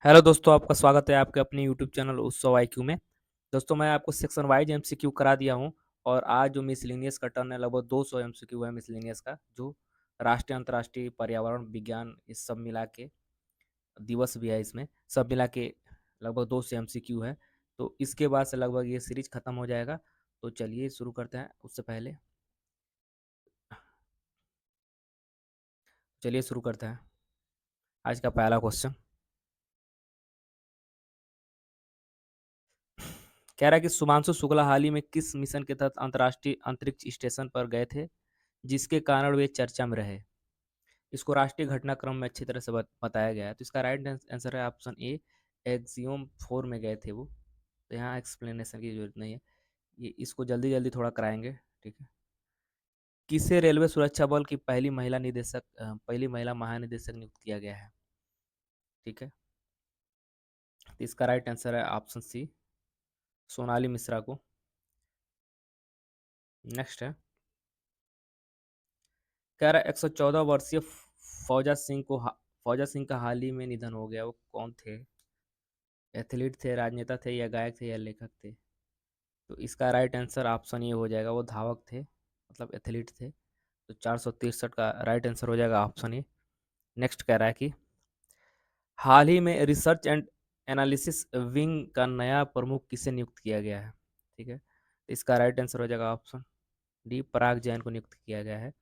Hello दोस्तों, आपका स्वागत है आपके अपने यूट्यूब चैनल उत्सव आईक्यू में। दोस्तों, मैं आपको सेक्शन वाइज एमसीक्यू करा दिया हूं और आज जो मिसलेनियस का टर्न है लगभग 200 एमसीक्यू है मिसलेनियस का, जो राष्ट्रीय अंतर्राष्ट्रीय पर्यावरण विज्ञान इस सब मिला के दिवस भी है, इसमें सब मिला के लगभग 200 एमसीक्यू है। तो इसके बाद से लगभग ये सीरीज खत्म हो जाएगा। तो चलिए शुरू करते हैं। उससे पहले चलिए शुरू करते हैं। आज का पहला क्वेश्चन कह रहा है कि शुभांशु शुक्ला हाल ही में किस मिशन के तहत अंतर्राष्ट्रीय अंतरिक्ष स्टेशन पर गए थे जिसके कारण वे चर्चा में रहे। इसको राष्ट्रीय घटनाक्रम में अच्छी तरह से बताया गया है। तो इसका राइट आंसर है ऑप्शन ए, एक्सियोम 4 में गए थे वो। तो यहाँ एक्सप्लेनेशन की जरूरत नहीं है, ये इसको जल्दी जल्दी थोड़ा कराएंगे। ठीक है। किसे रेलवे सुरक्षा बल की पहली महिला महानिदेशक नियुक्त किया गया है। ठीक है। तो इसका राइट आंसर है ऑप्शन सी, सोनाली मिश्रा को। नेक्स्ट है, कह रहा है 114 वर्षीय फौजा सिंह का हाल ही में निधन हो गया। वो कौन थे? एथलीट थे, राजनेता थे, या गायक थे, या लेखक थे? तो इसका राइट आंसर ऑप्शन ये हो जाएगा, वो धावक थे, मतलब एथलीट थे। तो 463 का राइट आंसर हो जाएगा ऑप्शन ए। नेक्स्ट कह रहा है कि हाल ही में रिसर्च एंड एनालिसिस विंग का नया प्रमुख किसे नियुक्त किया गया है। ठीक है। तो इसका राइट आंसर हो जाएगा ऑप्शन डी, पराग जैन को नियुक्त किया गया है।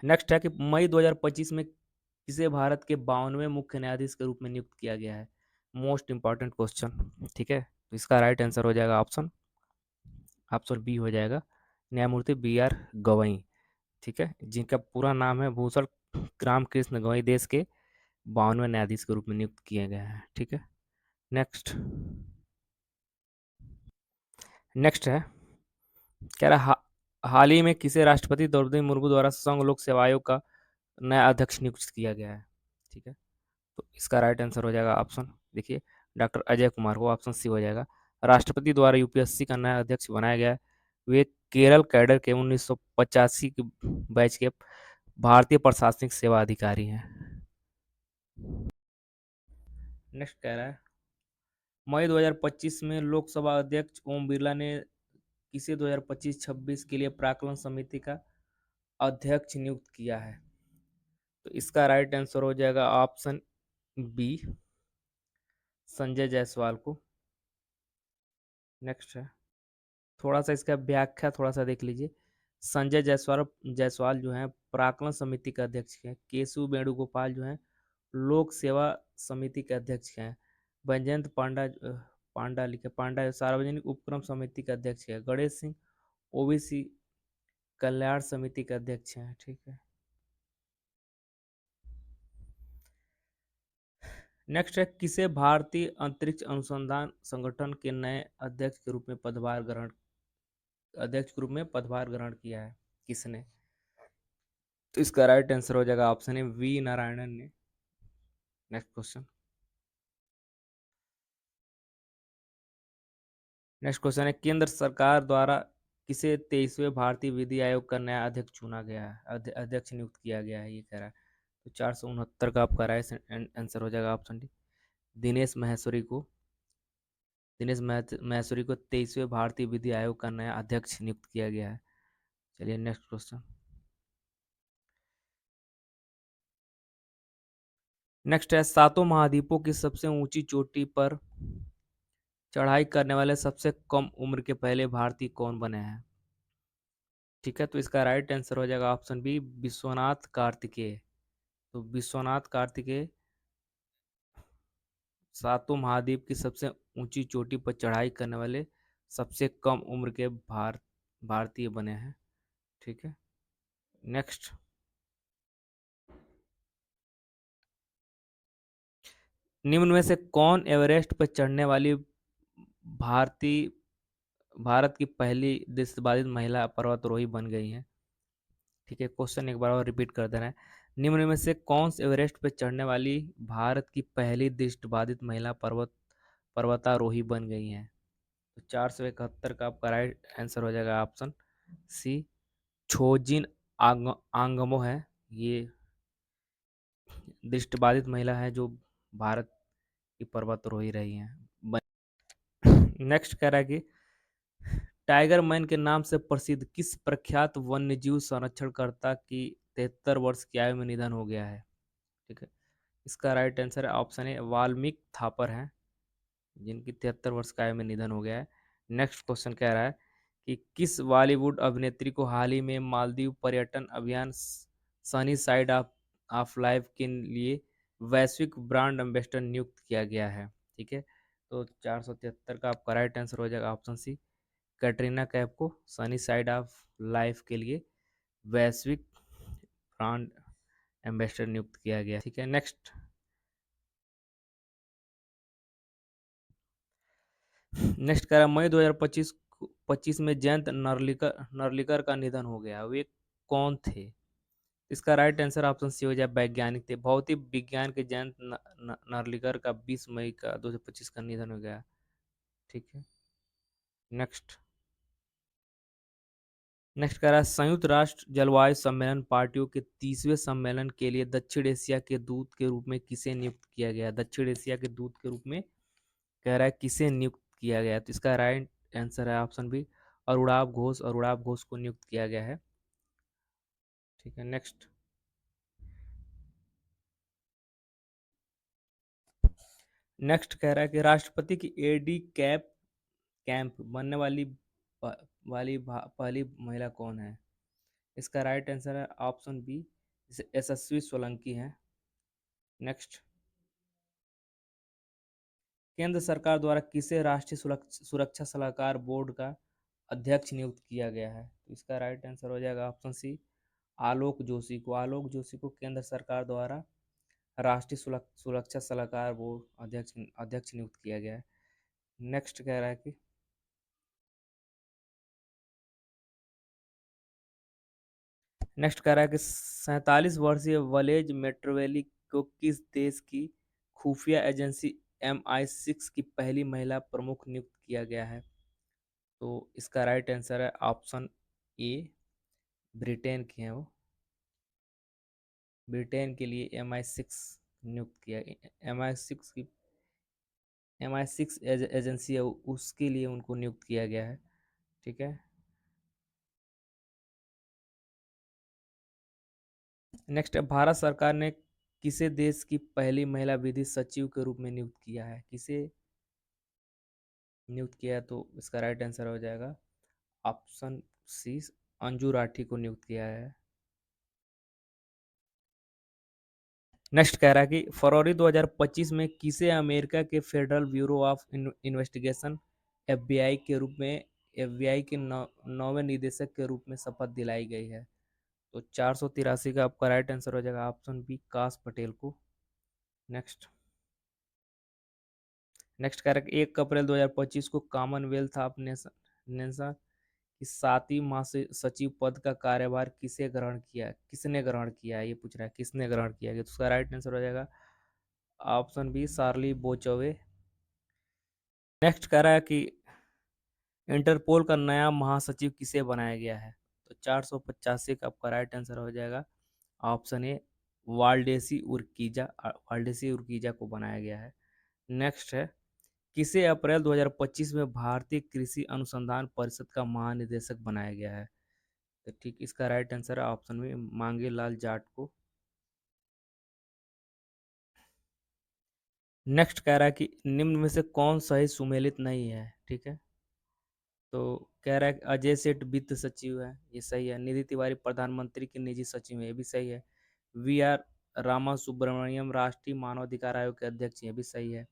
नेक्स्ट है कि मई 2025 में किसे भारत के 52वें मुख्य न्यायाधीश के रूप में नियुक्त किया गया है। Most important question. ठीक है। तो इसका राइट आंसर हो जाएगा ऑप्शन ऑप्शन बी हो जाएगा, न्यायमूर्ति बी आर गवई। ठीक है, जिनका पूरा नाम है भूषण रामकृष्ण गवई, देश के 52वें न्यायाधीश के रूप में नियुक्त किए गए हैं। ठीक है। नेक्स्ट नेक्स्ट है, कह रहा हाल ही में किसे राष्ट्रपति द्रौपदी मुर्मू द्वारा संघ लोक सेवा आयोग का नया अध्यक्ष नियुक्त किया गया है। ठीक है। तो इसका राइट आंसर हो जाएगा ऑप्शन, देखिए, डॉक्टर अजय कुमार को। ऑप्शन सी हो जाएगा, राष्ट्रपति द्वारा यूपीएससी का नया अध्यक्ष बनाया गया है। वे केरल कैडर के 1985 के बैच के भारतीय प्रशासनिक सेवा अधिकारी हैं। नेक्स्ट कह रहा है, मई 2025 में लोकसभा अध्यक्ष ओम बिरला ने किसे 2025-26 के लिए प्राक्कलन समिति का अध्यक्ष नियुक्त किया है। तो इसका राइट आंसर हो जाएगा ऑप्शन बी, संजय जायसवाल को। नेक्स्ट है, थोड़ा सा इसका व्याख्या थोड़ा सा देख लीजिए। संजय जायसवाल जायसवाल जो है प्राक्कलन समिति के अध्यक्ष हैं। केशव वेणुगोपाल जो है लोक सेवा समिति के अध्यक्ष हैं। वैजयंत पांडा सार्वजनिक उपक्रम समिति के अध्यक्ष है। गणेश सिंह ओबीसी कल्याण समिति के अध्यक्ष हैं। ठीक है। नेक्स्ट है, किसे भारतीय अंतरिक्ष अनुसंधान संगठन के नए अध्यक्ष के रूप में पदभार ग्रहण किया है, किसने? तो इसका राइट आंसर हो जाएगा ऑप्शन है वी नारायणन ने। नेक्स्ट क्वेश्चन नेक्स्ट क्वेश्चन है, केंद्र सरकार द्वारा किसे 23वें भारतीय विधि आयोग का नया अध्यक्ष चुना गया है, अध्यक्ष नियुक्त किया गया है, ये कह रहा है। तो 469 का आपका राइट आंसर हो जाएगा ऑप्शन डी, दिनेश महेश्वरी को। महेश्वरी को 23वें भारतीय विधि आयोग का नया अध्यक्ष नियुक्त किया गया है। चलिए नेक्स्ट क्वेश्चन। नेक्स्ट है, सातों महाद्वीपों की सबसे ऊंची चोटी पर चढ़ाई करने वाले सबसे कम उम्र के पहले भारतीय कौन बने हैं। ठीक है। तो इसका राइट आंसर हो जाएगा ऑप्शन बी, विश्वनाथ कार्तिकेय। तो विश्वनाथ कार्तिकेय सातों महाद्वीप की सबसे ऊंची चोटी पर चढ़ाई करने वाले सबसे कम उम्र के भारतीय बने हैं। ठीक है। नेक्स्ट, निम्न में से कौन एवरेस्ट पर चढ़ने वाली भारतीय भारत की पहली दृष्टिबाधित महिला पर्वतारोही बन गई है। ठीक है, क्वेश्चन एक बार और रिपीट कर देना है। निम्न में से कौन से एवरेस्ट पर चढ़ने वाली भारत की पहली दृष्टिबाधित महिला पर्वतारोही बन गई हैं। तो 471 का आपका राइट आंसर हो जाएगा ऑप्शन सी, छोजिन आंगमो है ये। दृष्टिबाधित महिला है जो भारत की पर्वतारोही रही हैं। नेक्स्ट कह रहा है कि टाइगर मैन के नाम से प्रसिद्ध किस प्रख्यात वन्यजीव संरक्षणकर्ता की 73 वर्ष की आयु में निधन हो गया है? ठीक है, इसका राइट आंसर है ऑप्शन ए वाल्मीकि थापर हैं, जिनकी 73 वर्ष की आयु में निधन हो गया है। नेक्स्ट क्वेश्चन कह रहा है कि किस बॉलीवुड अभिनेत्री को हाल ही में मालदीव पर्यटन अभियान सनी साइड ऑफ लाइफ के लिए वैश्विक ब्रांड एम्बेसडर नियुक्त किया गया है? ठीक है, तो 473 का आपका राइट आंसर हो जाएगा ऑप्शन सी, कैटरीना कैफ को सनी साइड ऑफ लाइफ के लिए वैश्विक ब्रांड एम्बेसडर नियुक्त किया गया। ठीक है, नेक्स्ट। नेक्स्ट कह रहा है मई 2025 में जयंत नर्लिकर का निधन हो गया, वे कौन थे? इसका राइट आंसर ऑप्शन सी हो जाए वैज्ञानिक थे, भौतिक विज्ञान के जयंत नार्लिकर का 20 मई का 2025 का निधन हो गया। ठीक है, नेक्स्ट। नेक्स्ट कह रहा है संयुक्त राष्ट्र जलवायु सम्मेलन पार्टियों के 30वें सम्मेलन के लिए दक्षिण एशिया के दूत के रूप में किसे नियुक्त किया गया? दक्षिण एशिया के दूत के रूप में कह रहा है किसे नियुक्त किया गया? तो इसका राइट आंसर है ऑप्शन बी अरुणाभ घोष को नियुक्त किया गया है। ठीक है, नेक्स्ट। नेक्स्ट कह रहा है कि राष्ट्रपति की एडी कैंप बनने पहली महिला कौन है? इसका राइट आंसर है ऑप्शन बी यशस्वी सोलंकी है। नेक्स्ट। केंद्र सरकार द्वारा किसे राष्ट्रीय सुरक्षा सलाहकार बोर्ड का अध्यक्ष नियुक्त किया गया है? तो इसका राइट आंसर हो जाएगा ऑप्शन सी आलोक जोशी को केंद्र सरकार द्वारा राष्ट्रीय सुरक्षा सलाहकार बोर्ड अध्यक्ष नियुक्त किया गया है। नेक्स्ट कह रहा है कि नेक्स्ट कह रहा है कि 47 वर्षीय वलेज मेट्रोवेली को किस देश की खुफिया एजेंसी MI6 की पहली महिला प्रमुख नियुक्त किया गया है? तो इसका राइट आंसर है ऑप्शन ए ब्रिटेन की है वो, ब्रिटेन के लिए MI6 नियुक्त किया। MI6 की MI6 एजेंसी है उसके लिए उनको नियुक्त किया गया है। ठीक है, नेक्स्ट है भारत सरकार ने किसे देश की पहली महिला विधि सचिव के रूप में नियुक्त किया है? किसे नियुक्त किया है? तो इसका राइट आंसर हो जाएगा ऑप्शन सी अंजू राठी को नियुक्त किया है। नेक्स्ट कह रहा है कि फरवरी 2025 में किसे अमेरिका के federal bureau of investigation FBI के रूप में FBI के नौवें निदेशक के रूप में शपथ दिलाई गई है? तो 483 का आपका राइट आंसर हो जाएगा ऑप्शन बी काश पटेल को। नेक्स्ट। नेक्स्ट कह रहा है कि 1 अप्रैल 2025 को कॉमनवेल्थ ऑफ नेशन की 7वीं महासचिव पद का कार्यभार किसने ग्रहण किया है? ये पूछ रहा है किसने ग्रहण किया है, तो उसका राइट आंसर हो जाएगा ऑप्शन बी शार्ली बोचोवे। नेक्स्ट कह रहा है कि इंटरपोल का नया महासचिव किसे बनाया गया है? तो 485 का आपका राइट आंसर हो जाएगा ऑप्शन ए वाल्डेसी उर्कीजा को बनाया गया है। नेक्स्ट है किसे अप्रैल 2025 में भारतीय कृषि अनुसंधान परिषद का महानिदेशक बनाया गया है? तो ठीक इसका राइट आंसर है ऑप्शन में मांगे लाल जाट को। नेक्स्ट कह रहा है कि निम्न में से कौन सही सुमेलित नहीं है? ठीक है, तो कह रहा है कि अजय सेठ वित्त सचिव है, ये सही है। निधि तिवारी प्रधानमंत्री के निजी सचिव है, ये भी सही है। VR रामा सुब्रमण्यम राष्ट्रीय मानवाधिकार आयोग के अध्यक्ष हैं, ये भी सही है।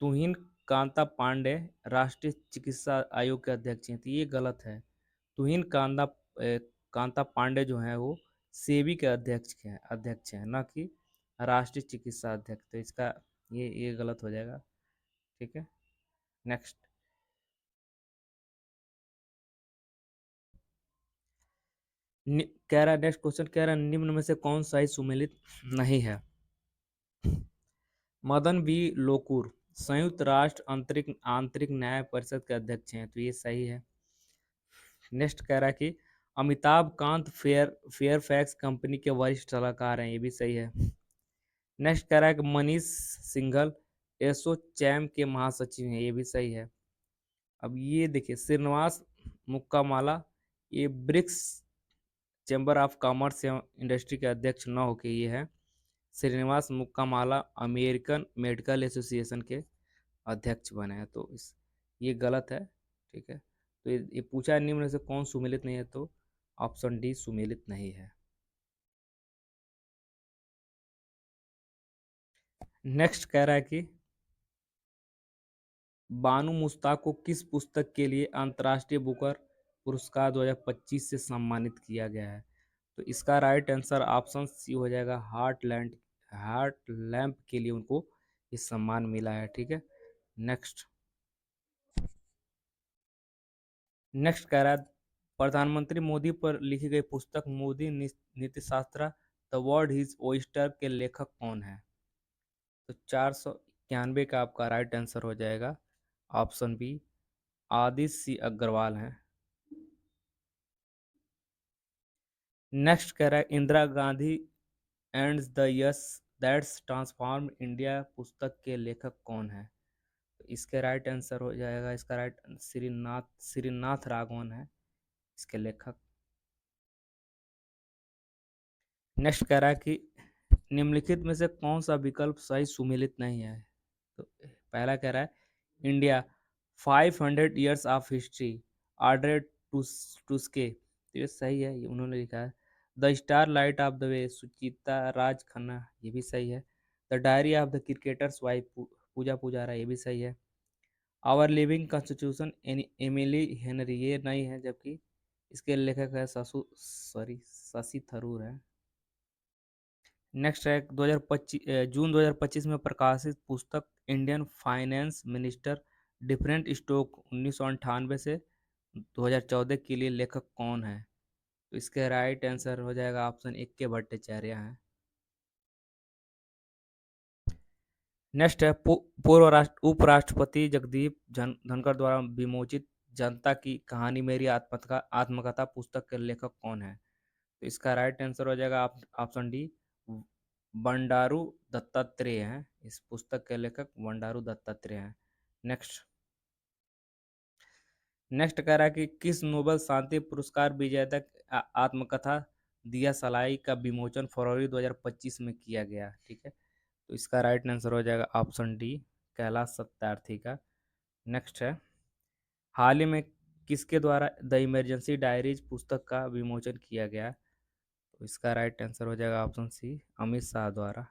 तुहिन कांता पांडे राष्ट्रीय चिकित्सा आयोग के अध्यक्ष हैं, तो ये गलत है। तुहिन कांता पांडे जो है वो सेबी के अध्यक्ष हैं, न कि राष्ट्रीय चिकित्सा अध्यक्ष। तो इसका ये गलत हो जाएगा। ठीक है, नेक्स्ट। कह रहा है नेक्स्ट क्वेश्चन कह रहा है निम्न में से कौन सा ही सुमेलित नहीं है? मदन बी लोकुर संयुक्त राष्ट्र आंतरिक न्याय परिषद के अध्यक्ष हैं, तो ये सही है। नेक्स्ट कह रहा है कि अमिताभ कांत फेयरफैक्स कंपनी के वरिष्ठ सलाहकार हैं, ये भी सही है। नेक्स्ट कह रहा है कि मनीष सिंघल एसोचैम के महासचिव हैं, ये भी सही है। अब ये देखिए श्रीनिवास मुक्कामाला, ये ब्रिक्स चैम्बर ऑफ कॉमर्स एवं इंडस्ट्री के अध्यक्ष न होके ये है श्रीनिवास मुक्कामाला अमेरिकन मेडिकल एसोसिएशन के अध्यक्ष बने हैं। तो इस ये गलत है, ठीक है। तो ये पूछा है निम्न में से कौन सुमेलित नहीं है, तो ऑप्शन डी सुमेलित नहीं है। नेक्स्ट कह रहा है कि बानू मुश्ताक को किस पुस्तक के लिए अंतर्राष्ट्रीय बुकर पुरस्कार 2025 से सम्मानित किया गया है? तो इसका राइट आंसर ऑप्शन सी हो जाएगा, हार्ट लैम्प के लिए उनको ये सम्मान मिला है, ठीक है। नेक्स्ट नेक्स्ट कह रहा है प्रधानमंत्री मोदी पर लिखी गई पुस्तक मोदी नीति शास्त्र द वर्ल्ड इज ओइस्टर के लेखक कौन है? तो 491 का आपका राइट आंसर हो जाएगा ऑप्शन बी, आदित्य सी अग्रवाल है। नेक्स्ट कह रहा है Indira Gandhi and the yes that's transform India पुस्तक के लेखक कौन है? तो इसके राइट आंसर हो जाएगा, इसका राइट श्रीनाथ राघवन है इसके लेखक। नेक्स्ट कह रहा है कि निम्नलिखित में से कौन सा विकल्प सही सुमेलित नहीं है? तो पहला कह रहा है India 500 years of history Audrey Truschke, तो ये सही है, ये उन्होंने लिखा है। The star light of the way Suchita Raj Khanna, ये भी सही है। The diary of the cricketer's wife Pooja Pujara, ये भी सही है। Our living constitution Emily Henry, ये नहीं है, जबकि इसके लेखक है शशि थरूर है। नेक्स्ट है 2025 जून 2025 में प्रकाशित पुस्तक Indian finance minister different stoke 1998 से 2014 के लिए लेखक कौन है? तो इसके राइट आंसर हो जाएगा ऑप्शन एक के भट्टाचार्य हैं। नेक्स्ट है पूर्व उपराष्ट्रपति जगदीप धनखड़ द्वारा विमोचित जनता की कहानी मेरी आत्मकथा पुस्तक के लेखक कौन है? तो इसका राइट आंसर हो जाएगा ऑप्शन डी, बंडारू दत्तात्रेय हैं, इस पुस्तक के लेखक बंडारू दत्तात्रेय हैं। नेक्स्ट नेक्स्ट कह रहा है कि किस नोबेल शांति पुरस्कार विजेता आत्मकथा दिया सलाई का विमोचन फरवरी 2025 में किया गया, ठीक है। तो इसका राइट आंसर हो जाएगा ऑप्शन डी, कैलाश सत्यार्थी का। नेक्स्ट है हाल ही में किसके द्वारा द इमरजेंसी डायरीज पुस्तक का विमोचन किया गया? तो इसका राइट आंसर हो जाएगा ऑप्शन सी, अमित शाह द्वारा।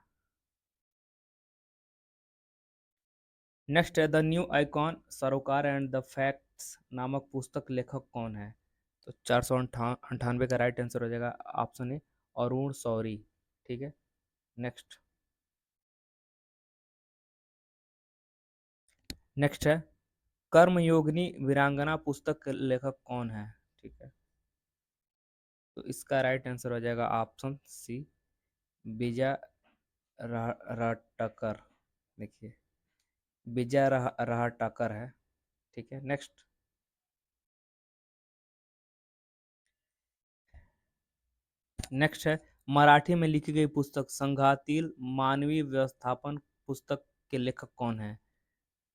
नेक्स्ट है द न्यू आइकॉन सरोकार एंड द फैक्ट्स नामक पुस्तक लेखक कौन है? तो 498 का राइट आंसर हो जाएगा ऑप्शन ए, अरुण शौरी, ठीक है। नेक्स्ट नेक्स्ट है कर्मयोगिनी वीरांगना पुस्तक के लेखक कौन है? ठीक है, तो इसका राइट आंसर हो जाएगा ऑप्शन सी, विजय राहटकर। देखिए विजय राहटकर है, ठीक है। नेक्स्ट नेक्स्ट है मराठी में लिखी गई पुस्तक संघातील मानवीय व्यवस्थापन पुस्तक के लेखक कौन है?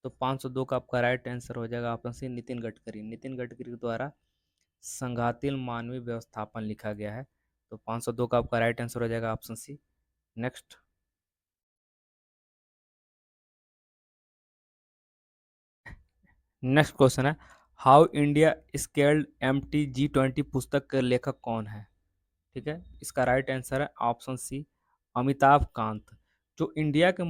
तो 502 का आपका राइट आंसर हो जाएगा ऑप्शन सी, नितिन गडकरी के द्वारा संघातील मानवीय व्यवस्थापन लिखा गया है। तो 502 का आपका राइट आंसर हो जाएगा option C. Next next question है हाउ इंडिया स्केल्ड MTG20 पुस्तक के लेखक कौन है? ठीक है, इसका राइट आंसर है ऑप्शन सी, अमिताभ कांत। जो इंडिया के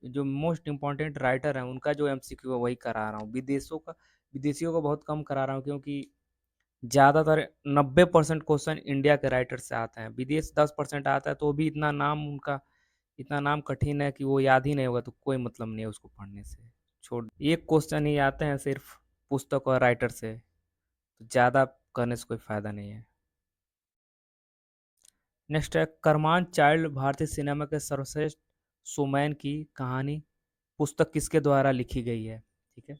जो मोस्ट इम्पोर्टेंट राइटर हैं उनका जो MCQ है वही करा रहा हूँ, विदेशियों का बहुत कम करा रहा हूँ, क्योंकि ज़्यादातर 90% क्वेश्चन इंडिया के राइटर से आते हैं, विदेश 10% आता है, तो भी इतना नाम कठिन है कि वो याद ही नहीं होगा, तो कोई मतलब नहीं है उसको पढ़ने से। छोड़ एक क्वेश्चन ही आते हैं सिर्फ पुस्तक और राइटर से, तो ज़्यादा करने से कोई फायदा नहीं है। नेक्स्ट है करमान चाइल्ड भारतीय सिनेमा के सर्वश्रेष्ठ शोमैन की कहानी पुस्तक किसके द्वारा लिखी गई है? ठीक है,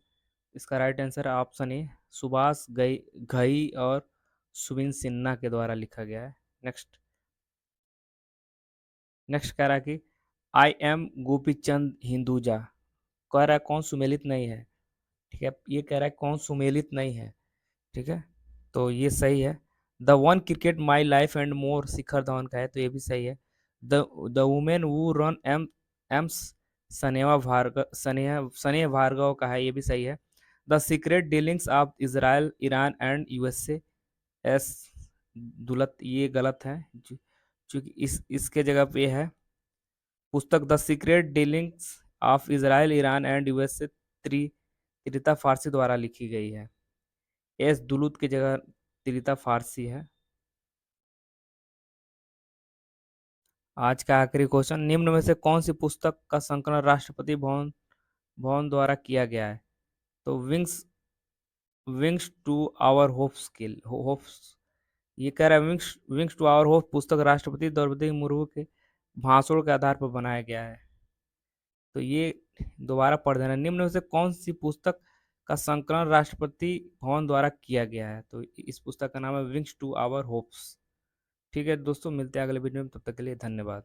इसका राइट आंसर है ऑप्शन ए, सुभाष घई और सुबिन सिन्हा के द्वारा लिखा गया है। नेक्स्ट नेक्स्ट कह रहा है कि आई एम गोपी चंद हिंदुजा। कह रहा है कौन सुमेलित नहीं है। ठीक है, ये कह रहा है कौन सुमेलित नहीं है। ठीक है, तो ये सही है। The one cricket my life and more Shikhar Dhawan का है, तो ये भी सही है। The the women who run AIIMS Sneha Bhargava का है, ये भी सही है। The secret dealings of Israel Iran and USA S Dulat, ये गलत है। चूंकि इसके जगह पे है पुस्तक the secret dealings of Israel Iran and USA Trita Parsi द्वारा लिखी गई है। एस दुलुत की जगह त्रिता फारसी है। आज का आखिरी क्वेश्चन, निम्न में से कौन सी पुस्तक का संकलन राष्ट्रपति भवन भवन द्वारा किया गया है? तो विंग्स टू आवर होप्स, ये कह रहा है विंग्स टू आवर होप पुस्तक राष्ट्रपति द्रौपदी मुर्मू के भाषण के आधार पर बनाया गया है। तो ये दोबारा पढ़ देना, निम्न में से कौन सी पुस्तक का संकलन राष्ट्रपति भवन द्वारा किया गया है? तो इस पुस्तक का नाम है विंग्स टू आवर होप्स। ठीक है दोस्तों, मिलते हैं अगले वीडियो में, तब तक के लिए धन्यवाद।